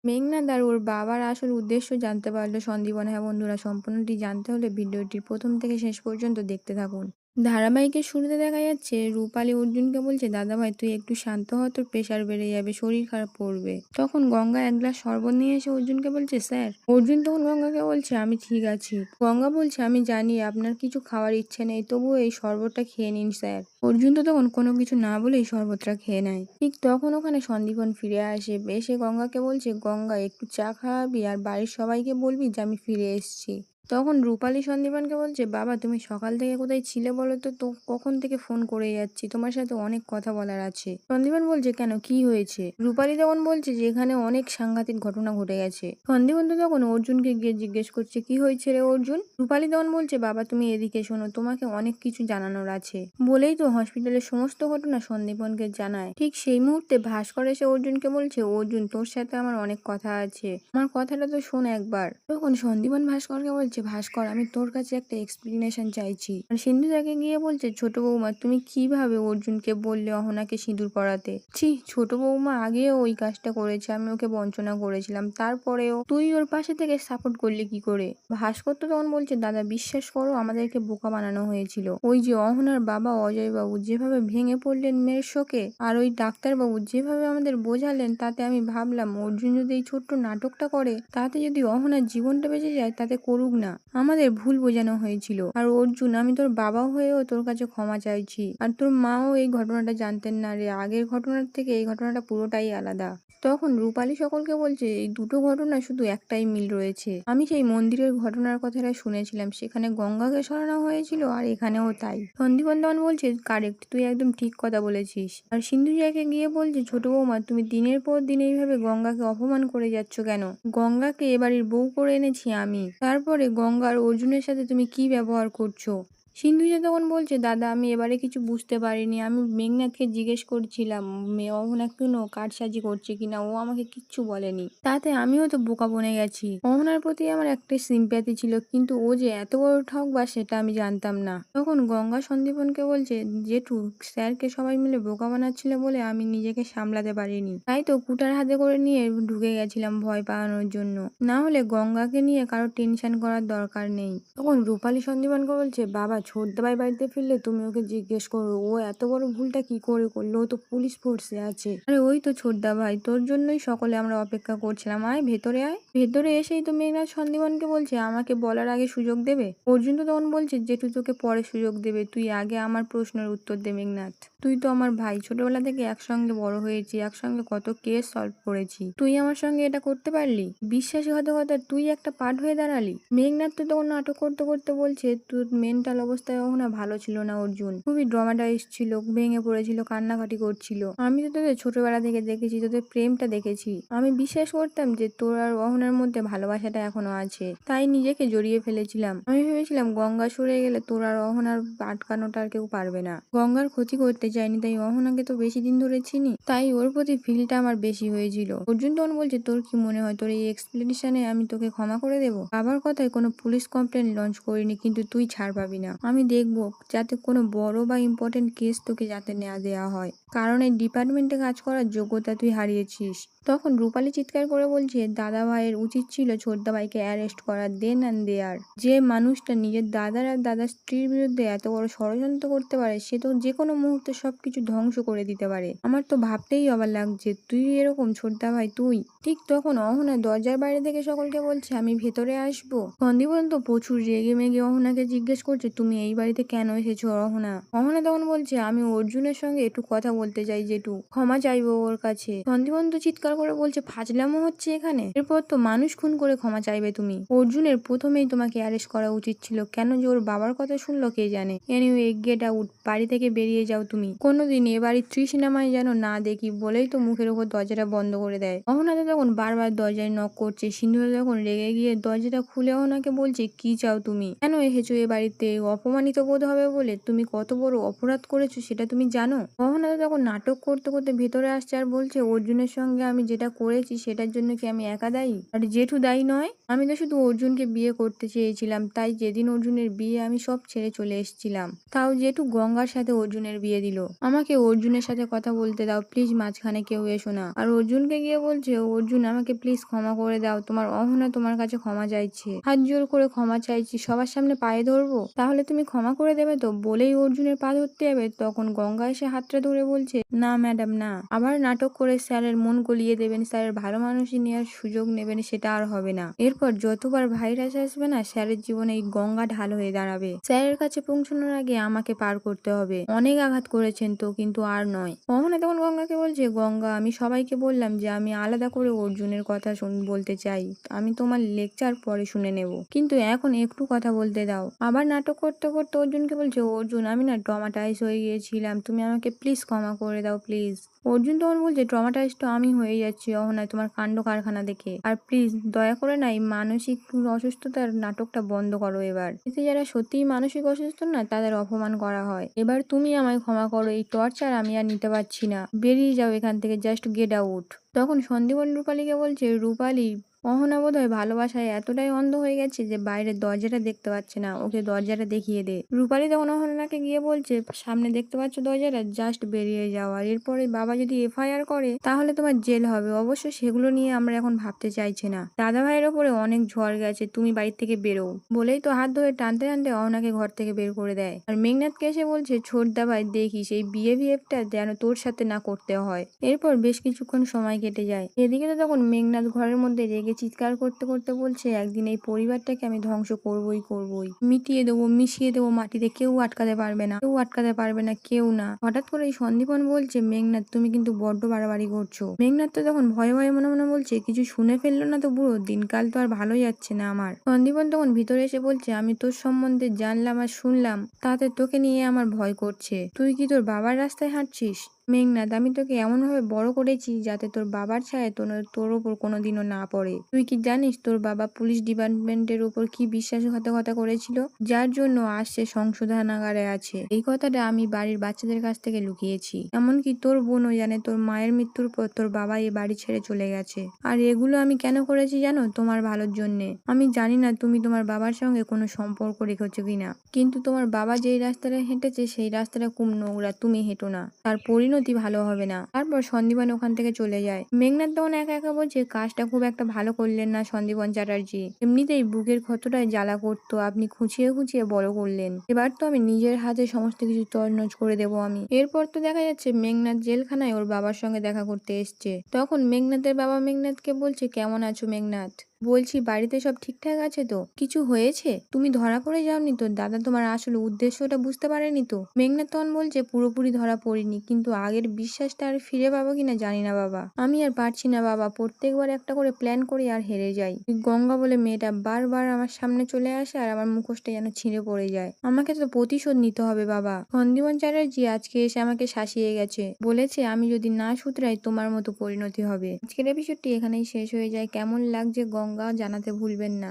মেঘনাদ আর ওর বাবার আসল উদ্দেশ্য জানতে পারল সন্দীপন। হ্যাঁ বন্ধুরা, সম্পূর্ণটি জানতে হলে ভিডিওটির প্রথম থেকে শেষ পর্যন্ত দেখতে থাকুন। ধারাবাহিকের শুরুতে দেখা যাচ্ছে রূপালী অর্জুনকে বলছে, দাদাভাই তুই একটু শান্ত হ, তোর প্রেশার বেড়ে যাবে, শরীর খারাপ করবে। তখন গঙ্গা এক গ্লাস শরবত নিয়ে এসে অর্জুনকে বলছে, স্যার। অর্জুন তখন গঙ্গাকে বলছে, আমি ঠিক আছি। গঙ্গা বলছে, আমি জানি আপনার কিছু খাওয়ার ইচ্ছে নেই, তবুও এই শরবতটা খেয়ে নিন স্যার। অর্জুন তো তখন কোনো কিছু না বলেই শরবতটা খেয়ে নেয়। ঠিক তখন ওখানে সন্দীপন ফিরে আসে, এসে গঙ্গাকে বলছে, গঙ্গা একটু চা খাওয়াবি আর বাড়ির সবাইকে বলবি যে আমি ফিরে এসেছি। তখন রূপালী সন্দীপনকে বলছে, বাবা তুমি সকাল থেকে কোথায় ছিলে বলো তো? তো কখন থেকে ফোন করে যাচ্ছি, তোমার সাথে অনেক কথা বলার আছে। সন্দীপন বলছে, কেন কি হয়েছে? রূপালী তখন বলছে যে এখানে অনেক সাংঘাতিক ঘটনা ঘটে গেছে। সন্দীপন তো তখন অর্জুনকে গিয়ে জিজ্ঞেস করছে, কি হয়েছে রে অর্জুন? রূপালী তখন বলছে, বাবা তুমি এদিকে শোনো, তোমাকে অনেক কিছু জানানোর আছে। বলেই তো হসপিটালের সমস্ত ঘটনা সন্দীপনকে জানায়। ঠিক সেই মুহূর্তে ভাস্কর এসে অর্জুনকে বলছে, অর্জুন তোর সাথে আমার অনেক কথা আছে, আমার কথাটা তো শোন একবার। তখন সন্দীপন ভাস্করকে বলছে, ভাস্কর আমি তোর কাছে একটা এক্সপ্লেনেশন চাইছি। আর সিন্ধুজাকে গিয়ে বলছে, ছোট বৌমা তুমি কিভাবে অর্জুনকে বললে অহনাকে সিঁদুর পরাতে? ছি, ছোট বৌমা আগেও ওই কাজটা করেছে, আমি ওকে বঞ্চনা করেছিলাম, তারপরেও তুই ওর পাশে থেকে সাপোর্ট করলি কি করে? ভাস্কর তো তখন বলছে, দাদা বিশ্বাস করো আমাদেরকে বোকা বানানো হয়েছিল। ওই যে অহনার বাবা অজয় বাবু যেভাবে ভেঙে পড়লেন মেয়ের শোকে, আর ওই ডাক্তারবাবু যেভাবে আমাদের বোঝালেন, তাতে আমি ভাবলাম অর্জুন যদি এই ছোট্ট নাটকটা করে, তাতে যদি অহনার জীবনটা বেঁচে যায় তাতে করুক না, আমাদের ভুল বোঝানো হয়েছিল। আর অর্জুন আমি তোর বাবা হয়েও তোর কাছে ক্ষমা চাইছি। আর তোর মাও এই ঘটনাটা জানতেন না রে, আগের ঘটনার থেকে এই ঘটনাটা পুরোটাই আলাদা। তখন রূপালী সকলকে বলছে, এই দুটো ঘটনা শুধু একটাই মিল রয়েছে, আমি সেই মন্দিরের ঘটনার কথাটা শুনেছিলাম, সেখানে গঙ্গাকে সরানো হয়েছিল আর এখানেও তাই। সন্দীপন বলছে, কারেক্ট, তুই একদম ঠিক কথা বলেছিস। আর সিন্ধুজাকে গিয়ে বলছে, ছোট বৌমা তুমি দিনের পর দিন এইভাবে গঙ্গাকে অপমান করে যাচ্ছ কেন? গঙ্গাকে এবাড়ির বউ করে এনেছি আমি, তারপরে গঙ্গার অর্জুনের সাথে তুমি কি ব্যবহার করছো? সিন্ধুজা তখন বলছে, দাদা আমি এবারে কিছু বুঝতে পারিনি, আমি মেঘনাথকে জিজ্ঞেস করছিলাম অহনা কোনো কারসাজি করছে কিনা, ও আমাকে কিচ্ছু বলেনি, তাতে আমিও তো বোকা বনে গেছি। অহনার প্রতি আমার একটা সিম্প্যাথি ছিল, কিন্তু ও যে এত বড় ঠকবা সেটা আমি জানতাম না। তখন গঙ্গা সন্দীপনকে বলছে, জেঠু স্যারকে সবাই মিলে বোকা বানাচ্ছিল বলে আমি নিজেকে সামলাতে পারিনি, তাই তো কুটার হাতে করে নিয়ে ঢুকে গেছিলাম ভয় পাওয়ানোর জন্য, না হলে গঙ্গাকে নিয়ে কারো টেনশন করার দরকার নেই। তখন রূপালী সন্দীপনকে বলছে, বাবা ছোটদাবাই বাড়িতে ফিরলে তুমি ওকে জিজ্ঞেস করো ও এত বড় ভুলটা কি করে করলো, ও তো পুলিশ ফোর্সে আছে। আরে ওই তো ছোটদা ভাই, তোর জন্যই সকলে আমরা অপেক্ষা করছিলাম, আয় ভেতরে আয়। ভেতরে এসেই তো মেঘনাথ সন্দীপনকে বলছে, আমাকে বলার আগে সুযোগ দেবে? অর্জুন তো তখন বলছে, জেঠু তোকে পরে সুযোগ দেবে, তুই আগে আমার প্রশ্নের উত্তর দে মেঘনাথ। তুই তো আমার ভাই, ছোটবেলা থেকে একসঙ্গে বড় হয়েছি, একসঙ্গে কত কেস সলভ করেছি, তুই আমার সঙ্গে এটা করতে পারলি? বিশ্বাসঘাতকতার তুই একটা পার্ট হয়ে দাঁড়ালি। মেঘনাথ তো তখন নাটক করতে করতে বলছে, তোর মেন্টাল অবস্থায় না ভালো ছিল না অর্জুন, খুবই ড্রামাটাইজ ছিল, ভেঙে পড়েছিল, কান্নাকাটি করছিল। আমি তো তোদের ছোটবেলা থেকে দেখেছি, তোদের প্রেমটা দেখেছি, আমি বিশ্বাস করতাম যে তোর আর অহনার মধ্যে ভালোবাসাটা এখনো আছে, তাই নিজেকে জড়িয়ে ফেলেছিলাম। আমি ভেবেছিলাম গঙ্গা সরে গেলে তোর আর অহনার আটকানোটা আর কেউ পারবে না। গঙ্গার ক্ষতি করতে চাইনি, তাই অহনাকে তো বেশি দিন ধরে চিনি, তাই ওর প্রতি ফিলটা আমার বেশি হয়েছিল। অর্জুন তখন বলছে, তোর কি মনে হয় তোর এই এক্সপ্লেনেশনে আমি তোকে ক্ষমা করে দেবো? বাবার কথায় কোনো পুলিশ কমপ্লেন লঞ্চ করিনি, কিন্তু তুই ছাড় পাবি না। আমি দেখবো যাতে কোনো বড় বা ইম্পর্টেন্ট কেস তোকে যাতে নেওয়া দেওয়া হয়, কারণ এই ডিপার্টমেন্টে কাজ করার যোগ্যতা তুই হারিয়েছিস। তখন রূপালী চিৎকার করে বলছে, দাদা ভাইয়ের উচিত ছিল ছোটদা ভাইকে অ্যারেস্ট করা, দেন অ্যান্ড দেয়ার। যে মানুষটা নিজের দাদার আর দাদার স্ত্রীর বিরুদ্ধে এত বড় ষড়যন্ত্র করতে পারে, সে তো যে কোনো মুহূর্তে সবকিছু ধ্বংস করে দিতে পারে। আমার তো ভাবতেই অবাক লাগছে তুই এরকম ছোটদা ভাই তুই। ঠিক তখন অহনা দরজার বাইরে থেকে সকলকে বলছে, আমি ভেতরে আসবো? সন্দীপন তো প্রচুর রেগে মেগে অহনাকে জিজ্ঞেস করছে, তুমি এই বাড়িতে কেন এসেছো অহনা? অহনা তখন বলছে, আমি অর্জুনের সঙ্গে একটু কথা বলতে চাই জেঠু, ক্ষমা চাইবো ওর কাছে। সন্দীপন তো চিৎকার করে বলছে, ফাজলামো হচ্ছে এখানে? এরপর তো মানুষ খুন করে ক্ষমা চাইবে তুমি? অর্জুনের প্রথমেই তোমাকে অ্যারেস্ট করা উচিত ছিল, কেন যে ওর বাবার কথা শুনলো কে জানে। এনিওয়ে গেট আউট, বাড়ি থেকে বেরিয়ে যাও তুমি, কোনোদিন এ বাড়ির সিনেমায় যেন না দেখি, বলেই তো মুখের উপর দরজাটা বন্ধ করে দেয়। অহনা তখন বারবার দরজায় নক করছে, সিন্ধুরা যখন রেগে গিয়ে দরজাটা খুলে অহনাকে বলছে, কি চাও তুমি, কেন এসেছো এ বাড়িতে, অপমানিত বোধ হবে বলে তুমি কত বড় অপরাধ করেছো সেটা তুমি জানো? অহনা তো তখন নাটক করতে করতে ভেতরে আসছে আর বলছে, অর্জুনের সঙ্গে আমি যেটা করেছি সেটার জন্য কি আমি একা দায়ী? আর জেঠু দায়ী নয়? আমি তো শুধু অর্জুনকে বিয়ে করতে চেয়েছিলাম, তাই যেদিন অর্জুনের বিয়ে আমি সব ছেড়ে চলে এসেছিলাম। তাও জেঠু গঙ্গার সাথে অর্জুনের বিয়ে দিল। আমাকে অর্জুনের সাথে কথা বলতে দাও প্লিজ, মাঝখানে কেউ এসো না। আর অর্জুনকে গিয়ে বলছে, অর্জুন আমাকে প্লিজ ক্ষমা করে দাও, তোমার অহনা তোমার কাছে ক্ষমা চাইছে, হাত জোর করে ক্ষমা চাইছি, সবার সামনে পায়ে ধরবো, তাহলে তুমি ক্ষমা করে দেবে তো? বলেই অর্জুনের পা ধরতে যাবে, তখন গঙ্গা এসে হাতটা ধরে বলছে, না ম্যাডাম না, আবার নাটক করে স্যারের মন গলিয়ে দেবেন, স্যারের ভালো মানুষই নেওয়ার সুযোগ নেবেন, সেটা আর হবে না। এরপর যতবার ভাইরাস আসবে না স্যারের জীবনে এই গঙ্গা ঢাল হয়ে দাঁড়াবে। স্যারের কাছে পৌঁছানোর আগে আমাকে পার করতে হবে। অনেক আঘাত করেছেন তো, কিন্তু আর নয়। মোহনা তখন গঙ্গাকে বলছে, গঙ্গা আমি সবাইকে বললাম যে আমি আলাদা করে অর্জুনের কথা বলতে চাই, আমি তোমার লেকচার পরে শুনে নেব, কিন্তু এখন একটু কথা বলতে দাও। আবার নাটক করতে করতে অর্জুনকে বলছে, অর্জুন আমি না ট্রমাটাইজ হয়ে গিয়েছিলাম, তুমি আমাকে প্লিজ ক্ষমা করে দাও প্লিজ। অর্জুন তখন বলছে, ট্রমাটাইজ তো আমি হয়ে যাচ্ছি অহনায় তোমার কাণ্ড কারখানা দেখে, আর প্লিজ দয়া করে না এই মানসিক অসুস্থতার নাটকটা বন্ধ করো এবার। এতে যারা সত্যিই মানসিক অসুস্থ না তাদের অপমান করা হয়। এবার তুমি আমায় ক্ষমা করো, এই টর্চার আমি আর নিতে পারছি না, বেরিয়ে যাও এখান থেকে, জাস্ট গেট আউট। তখন সন্দীপন রূপালীকে বলছে, রূপালী অহনা বোধহয় ভালোবাসায় এতটাই অন্ধ হয়ে গেছে যে বাইরের দরজাটা দেখতে পাচ্ছে না, ওকে দরজাটা দেখিয়ে দে। রূপালী তখন অহনাকে গিয়ে বলছে, সামনে দেখতে পাচ্ছ দরজাটা, জাস্ট বেরিয়ে যাও, আর এরপরে বাবা যদি এফআইআর করে তাহলে তোমার জেল হবে, অবশ্য সেগুলো নিয়ে আমরা এখন ভাবতে চাইছি না, দাদা ভাইয়ের ওপরে অনেক ঝড় গেছে, তুমি বাড়ি থেকে বেরো। বলেই তো হাত ধরে টানতে টানতে অহনাকে ঘর থেকে বের করে দেয়। আর মেঘনাথকে এসে বলছে, ছোটদা ভাই দেখিস এই বিহেভিয়ারটা যেন তোর সাথে না করতে হয়। এরপর বেশ কিছুক্ষণ সময় কেটে যায়। এদিকে তো তখন মেঘনাথ ঘরের মধ্যে রেগে চিৎকার করতে করতে বলছে, একদিন এই পরিবারটাকে আমি ধ্বংস করবই, মিটিয়ে দেবো, মিশিয়ে দেবো মাটিতে, কেউ আটকাতে পারবে না, কেউ আটকাতে পারবে না, কেউ না। হঠাৎ করে এই সন্দীপন বলছে, মেঘনাথ তুমি কিন্তু বড্ড বাড়াবাড়ি করছো। মেঘনাথ তো তখন ভয়ে ভয়ে মনে মনে বলছে, কিছু শুনে ফেললো না তো বুড়ো, দিনকাল তো আর ভালো যাচ্ছে না আমার। সন্দীপন তখন ভিতরে এসে বলছে, আমি তোর সম্বন্ধে জানলাম আর শুনলাম, তাতে তোকে নিয়ে আমার ভয় করছে, তুই কি তোর বাবার রাস্তায় হাঁটছিস? মেঘনাথ আমি তোকে এমনভাবে বড় করেছি যাতে তোর বাবার ছায়া তোর ওপর কোনোদিনও না পড়ে। তুই কি জানিস তোর বাবা পুলিশ ডিপার্টমেন্টের উপর কি বিশ্বাসঘাতকতা করেছিল, যার জন্য আজ সে সংশোধনাগারে আছে? এই কথাটা আমি বাড়ির বাচ্চাদের কাছ থেকে লুকিয়েছি, এমনকি তোর বোনও জানে তোর মায়ের মৃত্যুর পর তোর বাবা এই বাড়ি ছেড়ে চলে গেছে। আর এগুলো আমি কেন করেছি জানো? তোমার ভালোর জন্যে। আমি জানি না তুমি তোমার বাবার সঙ্গে কোনো সম্পর্ক রেখেছো কিনা, কিন্তু তোমার বাবা যেই রাস্তাটা হেঁটেছে সেই রাস্তাটা খুব নোংরা, তুমি হেঁটো না, তার পরিণতি ভালো হবে না। তারপর সন্দীপন ওখান থেকে চলে যায়। মেঘনাথ তখন একা একা বলছে, কাজটা খুব একটা ভালো করলেন না সন্দীপন চ্যাটার্জি, এমনিতেই বুকের ক্ষতটায় জ্বালা করতো, আপনি খুঁচিয়ে খুঁচিয়ে বড় করলেন, এবার তো আমি নিজের হাতে সমস্ত কিছু তছনছ করে দেবো আমি। এরপর তো দেখা যাচ্ছে মেঘনাথ জেলখানায় ওর বাবার সঙ্গে দেখা করতে এসছে। তখন মেঘনাথের বাবা মেঘনাথকে বলছে, কেমন আছো মেঘনাথ? বলছি বাড়িতে সব ঠিকঠাক আছে তো? কিছু হয়েছে? তুমি ধরা পড়ে যাওনি তো? দাদা তোমার আসলে উদ্দেশ্যটা বুঝতে পারেনি তো? মেঘনাথ তখন বলছে, পুরোপুরি ধরা পড়িনি, কিন্তু আগের বিশ্বাসটা আর ফিরে পাবো কিনা জানি না বাবা, আমি আর পারছি না বাবা, প্রত্যেকবার একটা করে প্ল্যান করি আর হেরে যাই। গঙ্গা বলে মেয়েটা বারবার আমার সামনে চলে আসে আর আমার মুখোশটা যেন ছিঁড়ে পড়ে যায়, আমাকে তো প্রতিশোধ নিতে হবে বাবা। সন্দীপন চ্যাটার্জি আজকে এসে আমাকে শাসিয়ে গেছে, বলেছে আমি যদি না শুধরাই তোমার মতো পরিণতি হবে। আজকের এপিসোডটি এখানেই শেষ হয়ে যায়। কেমন লাগছে গঙ্গা জানাতে ভুলবেন না।